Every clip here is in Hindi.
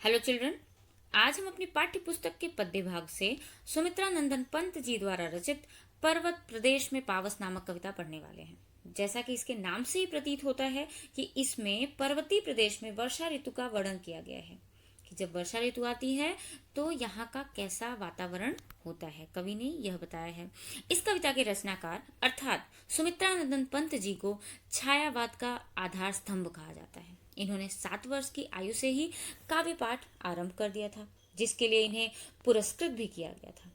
Hello children. आज हम अपनी पाठ्य पुस्तक के पद्य भाग से सुमित्रा नंदन पंत जी द्वारा रचित पर्वत प्रदेश में पावस नामक कविता पढ़ने वाले हैं। जैसा कि इसके नाम से ही प्रतीत होता है कि इसमें पर्वतीय प्रदेश में वर्षा ऋतु का वर्णन किया गया है कि जब वर्षा ऋतु आती है तो यहाँ का कैसा वातावरण होता है, कवि ने यह बताया है। इस कविता के रचनाकार अर्थात सुमित्रा नंदन पंत जी को छायावाद का आधार स्तंभ कहा जाता है। इन्होंने 7 वर्ष की आयु से ही काव्य पाठ आरंभ कर दिया था, जिसके लिए इन्हें पुरस्कृत भी किया गया था।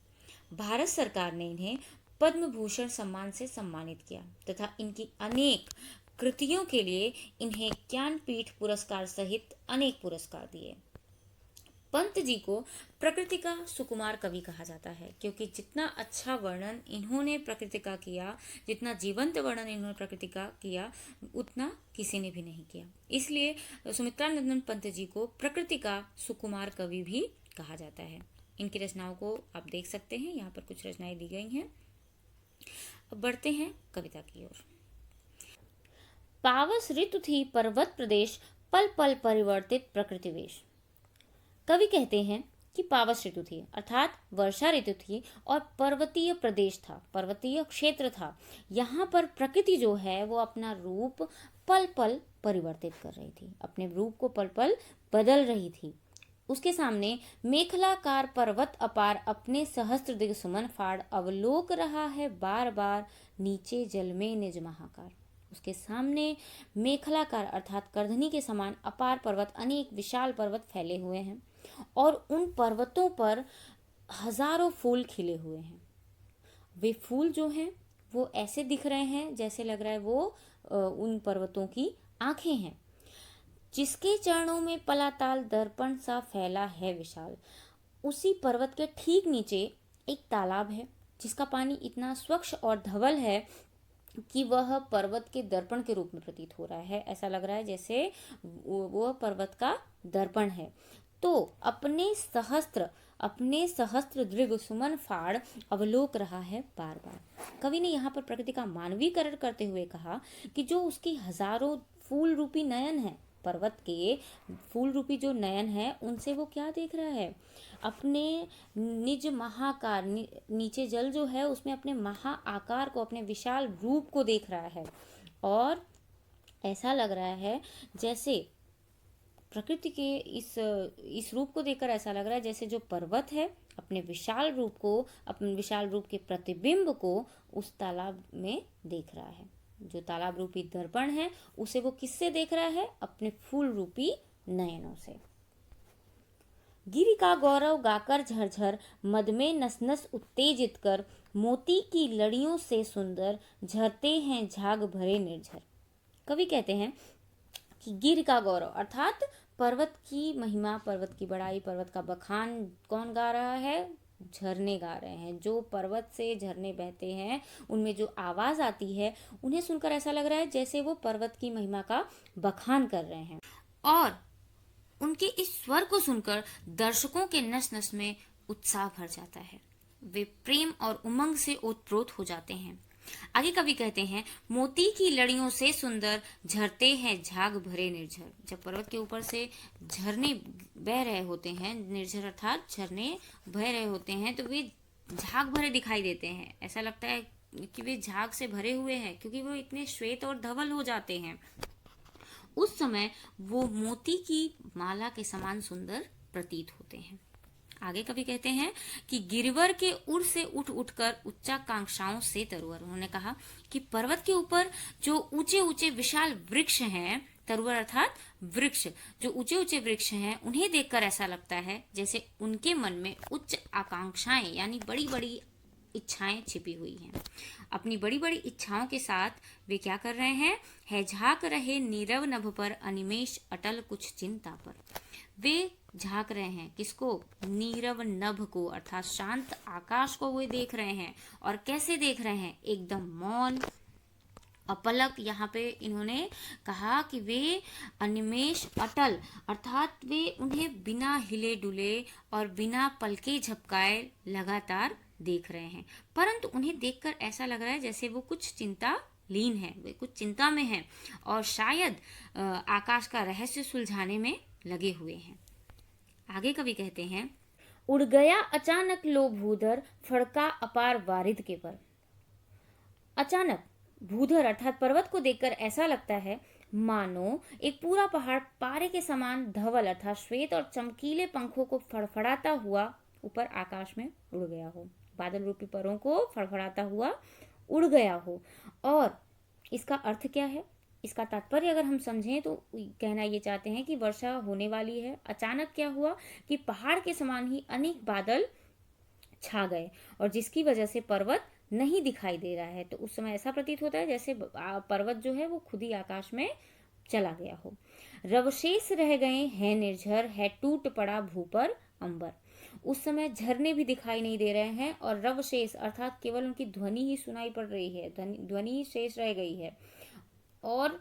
भारत सरकार ने इन्हें पद्म भूषण सम्मान से सम्मानित किया तथा इनकी अनेक कृतियों के लिए इन्हें ज्ञानपीठ पुरस्कार सहित अनेक पुरस्कार दिए। पंत जी को प्रकृति का सुकुमार कवि कहा जाता है, क्योंकि जितना अच्छा वर्णन इन्होंने प्रकृति का किया, जितना जीवंत वर्णन इन्होंने प्रकृति का किया, उतना किसी ने भी नहीं किया। इसलिए सुमित्रा नंदन पंत जी को प्रकृति का सुकुमार कवि भी कहा जाता है। इनकी रचनाओं को आप देख सकते हैं, यहाँ पर कुछ रचनाएं दी गई हैं। अब बढ़ते हैं कविता की ओर। पावस ऋतु थी पर्वत प्रदेश, पल पल परिवर्तित प्रकृति वेश। कवि कहते हैं कि पावस ऋतु थी अर्थात वर्षा ऋतु थी और पर्वतीय प्रदेश था, पर्वतीय क्षेत्र था। यहाँ पर प्रकृति जो है वो अपना रूप पल पल परिवर्तित कर रही थी, अपने रूप को पल पल बदल रही थी। उसके सामने मेखलाकार पर्वत अपार अपने सहस्त्र दिग सुमन फाड़ अवलोक रहा है बार बार नीचे जल में निज महाकार। उसके सामने मेखलाकार अर्थात करधनी के समान अपार पर्वत, अनेक विशाल पर्वत फैले हुए हैं और उन पर्वतों पर हजारों फूल खिले हुए हैं। वे फूल जो हैं वो ऐसे दिख रहे हैं जैसे लग रहा है वो उन पर्वतों की आंखें हैं। जिसके चरणों में पलाताल दर्पण सा फैला है विशाल। उसी पर्वत के ठीक नीचे एक तालाब है जिसका पानी इतना स्वच्छ और धवल है कि वह पर्वत के दर्पण के रूप में प्रतीत हो रहा है। ऐसा लग रहा है जैसे वो पर्वत का दर्पण है। तो अपने सहस्त्र दृग सुमन फाड़ अवलोक रहा है बार बार। कवि ने यहाँ पर प्रकृति का मानवीकरण करते हुए कहा कि जो उसकी हजारों फूल रूपी नयन है, पर्वत के फूल रूपी जो नयन है, उनसे वो क्या देख रहा है, अपने निज महाकार, नीचे जल जो है उसमें अपने महा आकार को, अपने विशाल रूप को देख रहा है। और ऐसा लग रहा है जैसे प्रकृति के इस रूप को देखकर ऐसा लग रहा है जैसे जो पर्वत है अपने विशाल रूप को, अपने विशाल रूप के प्रतिबिंब को उस तालाब में देख रहा है। जो तालाब रूपी दर्पण है उसे वो किससे देख रहा है, अपने फूल रूपी नयनों से। गिरि का गौरव गाकर झरझर मद में नस नस उत्तेजित कर मोती की लड़ियों से सुंदर झरते हैं झाग भरे निर्झर। कवि कहते हैं कि गिर का गौरव अर्थात पर्वत की महिमा, पर्वत की बड़ाई, पर्वत का बखान कौन गा रहा है, झरने गा रहे हैं। जो पर्वत से झरने बहते हैं उनमें जो आवाज आती है उन्हें सुनकर ऐसा लग रहा है जैसे वो पर्वत की महिमा का बखान कर रहे हैं। और उनके इस स्वर को सुनकर दर्शकों के नस नस में उत्साह भर जाता है। वे प्रेम और उमंग से ओतप्रोत हो जाते हैं। आगे कवि कहते हैं, मोती की लड़ियों से सुंदर झरते हैं झाग भरे निर्झर। जब पर्वत के ऊपर से झरने बह रहे होते हैं, निर्झर अर्थात झरने बह रहे होते हैं, तो वे झाग भरे दिखाई देते हैं। ऐसा लगता है कि वे झाग से भरे हुए हैं, क्योंकि वो इतने श्वेत और धवल हो जाते हैं। उस समय वो मोती की माला के समान सुंदर प्रतीत होते हैं। आगे कवि कहते हैं कि गिरवर के उड़ से उठ उठकर उच्चाकांक्षाओं से तरुवर। उन्होंने कहा कि पर्वत के ऊपर जो ऊंचे ऊंचे विशाल वृक्ष हैं, तरुवर अर्थात वृक्ष, जो ऊंचे ऊंचे वृक्ष हैं, उन्हें देखकर ऐसा लगता है जैसे उनके मन में उच्च आकांक्षाएं यानी बड़ी बड़ी इच्छाएं छिपी हुई हैं। अपनी बड़ी बड़ी इच्छाओं के साथ वे क्या कर रहे हैं, है झांक रहे नीरव नभ पर अनिमेष अटल कुछ चिंता पर। वे झांक रहे हैं किसको, नीरव नभ को अर्थात शांत आकाश को वे देख रहे हैं। और कैसे देख रहे हैं, एकदम मौन अपलक। यहाँ पे इन्होंने कहा कि वे अनिमेष अटल अर्थात वे उन्हें बिना हिले डुले और बिना पलके झपकाए लगातार देख रहे हैं। परंतु उन्हें देखकर ऐसा लग रहा है जैसे वो कुछ चिंता लीन है, वे कुछ चिंता में हैं और शायद आकाश का रहस्य सुलझाने में लगे हुए हैं। आगे कवि कहते हैं, उड़ गया अचानक लो भूधर, फड़का अपार वारिद के पर। अचानक भूधर अर्थात पर्वत को देखकर ऐसा लगता है मानो एक पूरा पहाड़ पारे के समान धवल अर्थात श्वेत और चमकीले पंखों को फड़फड़ाता हुआ ऊपर आकाश में उड़ गया हो। बादल रूपी परों को फड़फड़ाता हुआ उड़ गया हो। और इसका अर्थ क्या है? इसका तात्पर्य अगर हम समझें तो कहना ये चाहते हैं कि वर्षा होने वाली है। अचानक क्या हुआ कि पहाड़ के समान ही अनेक बादल छा गए और जिसकी वजह से पर्वत नहीं दिखाई दे रहा है। तो उस समय ऐसा प्रतीत होता है जैसे पर्वत जो है वो खुद ही आकाश में चला गया हो। रवशेष रह गए हैं निर्झर, है टूट पड़ा भू पर अंबर। उस समय झरने भी दिखाई नहीं दे रहे हैं और रवशेष अर्थात केवल उनकी ध्वनि ही सुनाई पड़ रही है, ध्वनि ही शेष रह गई है। और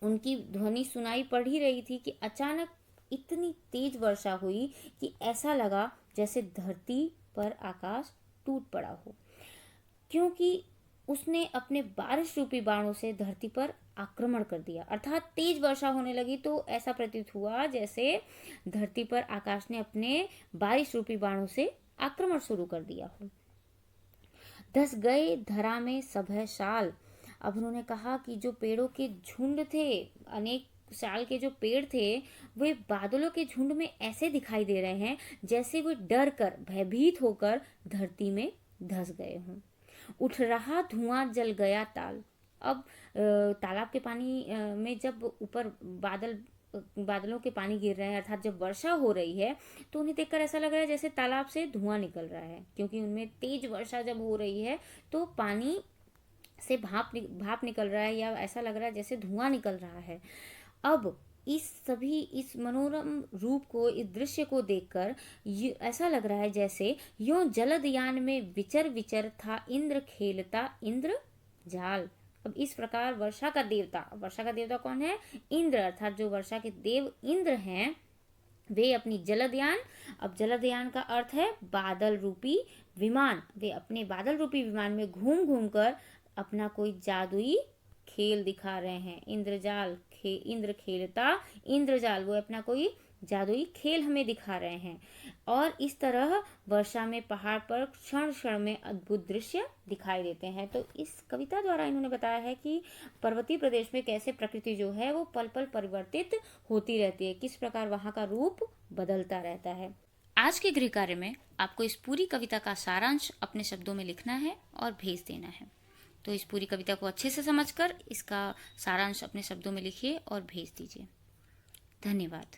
उनकी ध्वनि सुनाई पड़ ही रही थी कि अचानक इतनी तेज वर्षा हुई कि ऐसा लगा जैसे धरती पर आकाश टूट पड़ा हो, क्योंकि उसने अपने बारिश रूपी बाणों से धरती पर आक्रमण कर दिया। अर्थात तेज वर्षा होने लगी तो ऐसा प्रतीत हुआ जैसे धरती पर आकाश ने अपने बारिश रूपी बाणों से आक्रमण शुरू कर दिया हो। धस गए धरा में सभय साल। अब उन्होंने कहा कि जो पेड़ों के झुंड थे, अनेक साल के जो पेड़ थे, वे बादलों के झुंड में ऐसे दिखाई दे रहे हैं जैसे वे डर कर भयभीत होकर धरती में धस गए हों। उठ रहा धुआं जल गया ताल। अब तालाब के पानी में जब ऊपर बादलों के पानी गिर रहे हैं अर्थात जब वर्षा हो रही है तो उन्हें देखकर ऐसा लग रहा है जैसे तालाब से धुआं निकल रहा है, क्योंकि उनमें तेज वर्षा जब हो रही है तो पानी से भाप निकल रहा है या ऐसा लग रहा है जैसे धुआं निकल रहा है। अब इस मनोरम रूप को, इस दृश्य को देखकर ऐसा लग रहा है जैसे यों जलद यान में विचर विचर था इंद्र खेलता इंद्र जाल। अब इस प्रकार वर्षा का देवता कौन है? इंद्र, अर्थात जो वर्षा के देव इंद्र हैं वे अपनी जलदयान, अब जलदयान का अर्थ है बादल रूपी विमान, वे अपने बादल रूपी विमान में घूम घूम कर अपना कोई जादुई खेल दिखा रहे हैं। इंद्र खेलता इंद्रजाल, वो अपना कोई जादुई खेल हमें दिखा रहे हैं। और इस तरह वर्षा में पहाड़ पर क्षण क्षण में अद्भुत दृश्य दिखाई देते हैं। तो इस कविता द्वारा इन्होंने बताया है कि पर्वतीय प्रदेश में कैसे प्रकृति जो है वो पल पल परिवर्तित होती रहती है, किस प्रकार वहाँ का रूप बदलता रहता है। आज के गृह कार्य में आपको इस पूरी कविता का सारांश अपने शब्दों में लिखना है और भेज देना है। तो इस पूरी कविता को अच्छे से समझकर इसका सारांश अपने शब्दों में लिखिए और भेज दीजिए। धन्यवाद।